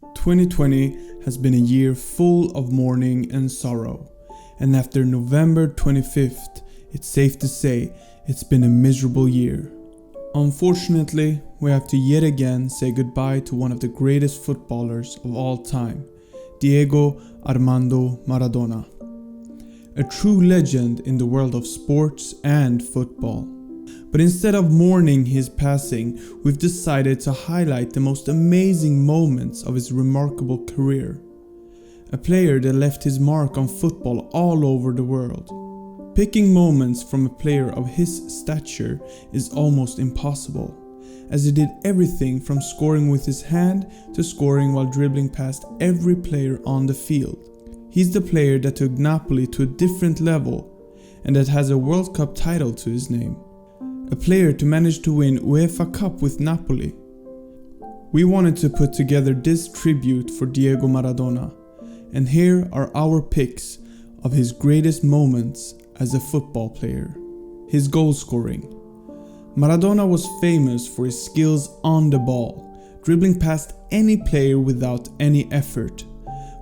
2020 has been a year full of mourning and sorrow, and after November 25th, it's safe to say it's been a miserable year. Unfortunately, we have to yet again say goodbye to one of the greatest footballers of all time, Diego Armando Maradona. A true legend in the world of sports and football. But instead of mourning his passing, we've decided to highlight the most amazing moments of his remarkable career. A player that left his mark on football all over the world. Picking moments from a player of his stature is almost impossible, as he did everything from scoring with his hand to scoring while dribbling past every player on the field. He's the player that took Napoli to a different level and that has a World Cup title to his name. A player to manage to win UEFA Cup with Napoli. We wanted to put together this tribute for Diego Maradona, and here are our picks of his greatest moments as a football player. His goal scoring. Maradona was famous for his skills on the ball, dribbling past any player without any effort.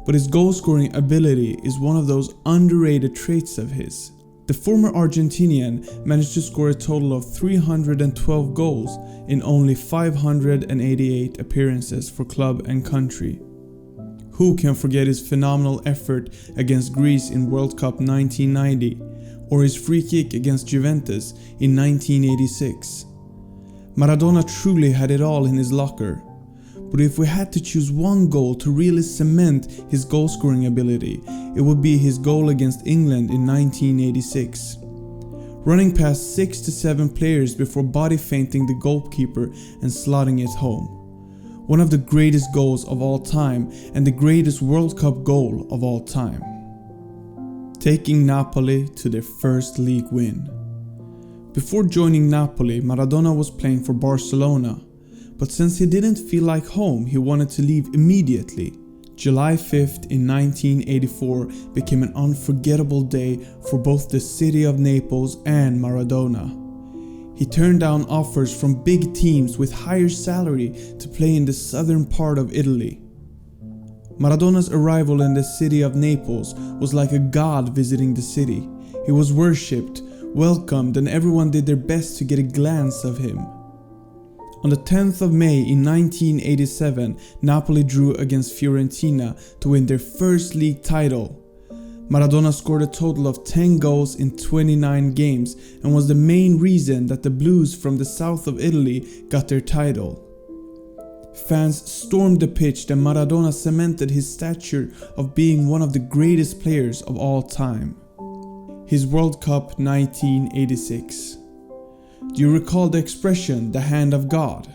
But his goal scoring ability is one of those underrated traits of his. The former Argentinian managed to score a total of 312 goals in only 588 appearances for club and country. Who can forget his phenomenal effort against Greece in World Cup 1990 or his free kick against Juventus in 1986? Maradona truly had it all in his locker. But if we had to choose one goal to really cement his goal-scoring ability, it would be his goal against England in 1986. Running past 6 to 7 players before body feinting the goalkeeper and slotting it home. One of the greatest goals of all time and the greatest World Cup goal of all time. Taking Napoli to their first league win. Before joining Napoli, Maradona was playing for Barcelona. But since he didn't feel like home, he wanted to leave immediately. July 5th in 1984 became an unforgettable day for both the city of Naples and Maradona. He turned down offers from big teams with higher salary to play in the southern part of Italy. Maradona's arrival in the city of Naples was like a god visiting the city. He was worshipped, welcomed, and everyone did their best to get a glance of him. On the 10th of May in 1987, Napoli drew against Fiorentina to win their first league title. Maradona scored a total of 10 goals in 29 games and was the main reason that the Blues from the south of Italy got their title. Fans stormed the pitch and Maradona cemented his stature of being one of the greatest players of all time. His World Cup 1986. Do you recall the expression, the hand of God?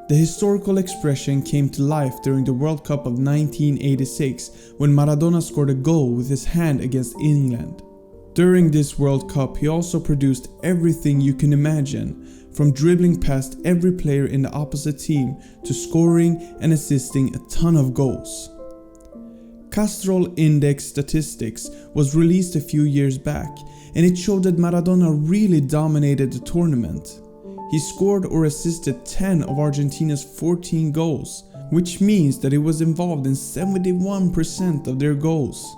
The historical expression came to life during the World Cup of 1986 when Maradona scored a goal with his hand against England. During this World Cup, he also produced everything you can imagine, from dribbling past every player in the opposite team to scoring and assisting a ton of goals. Castrol Index Statistics was released a few years back, and it showed that Maradona really dominated the tournament. He scored or assisted 10 of Argentina's 14 goals, which means that he was involved in 71% of their goals.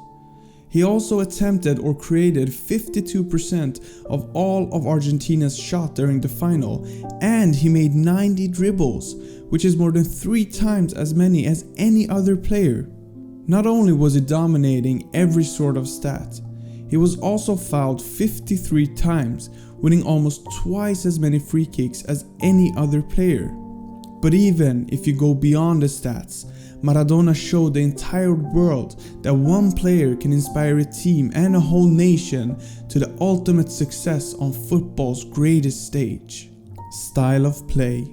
He also attempted or created 52% of all of Argentina's shots during the final, and he made 90 dribbles, which is more than 3 times as many as any other player. Not only was he dominating every sort of stat, he was also fouled 53 times, winning almost twice as many free kicks as any other player. But even if you go beyond the stats, Maradona showed the entire world that one player can inspire a team and a whole nation to the ultimate success on football's greatest stage. Style of play.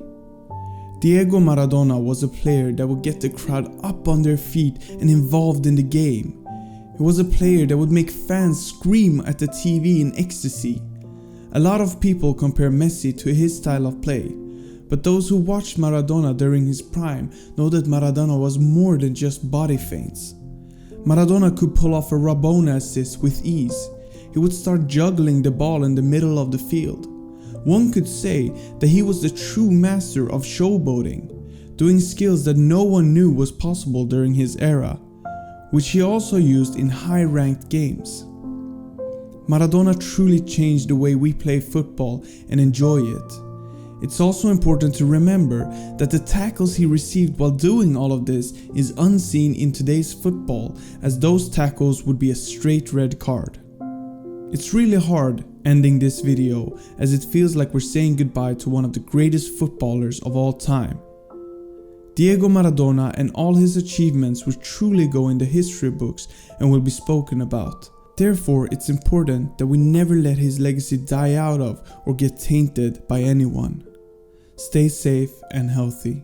Diego Maradona was a player that would get the crowd up on their feet and involved in the game. He was a player that would make fans scream at the TV in ecstasy. A lot of people compare Messi to his style of play, but those who watched Maradona during his prime know that Maradona was more than just body feints. Maradona could pull off a Rabona assist with ease. He would start juggling the ball in the middle of the field. One could say that he was the true master of showboating. doing skills that no one knew was possible during his era, which he also used in high-ranked games. Maradona truly changed the way we play football and enjoy it. It's also important to remember that the tackles he received while doing all of this is unseen in today's football, as those tackles would be a straight red card. It's really hard ending this video, as it feels like we're saying goodbye to one of the greatest footballers of all time. Diego Maradona and all his achievements will truly go in the history books and will be spoken about. Therefore, it's important that we never let his legacy die out of or get tainted by anyone. Stay safe and healthy.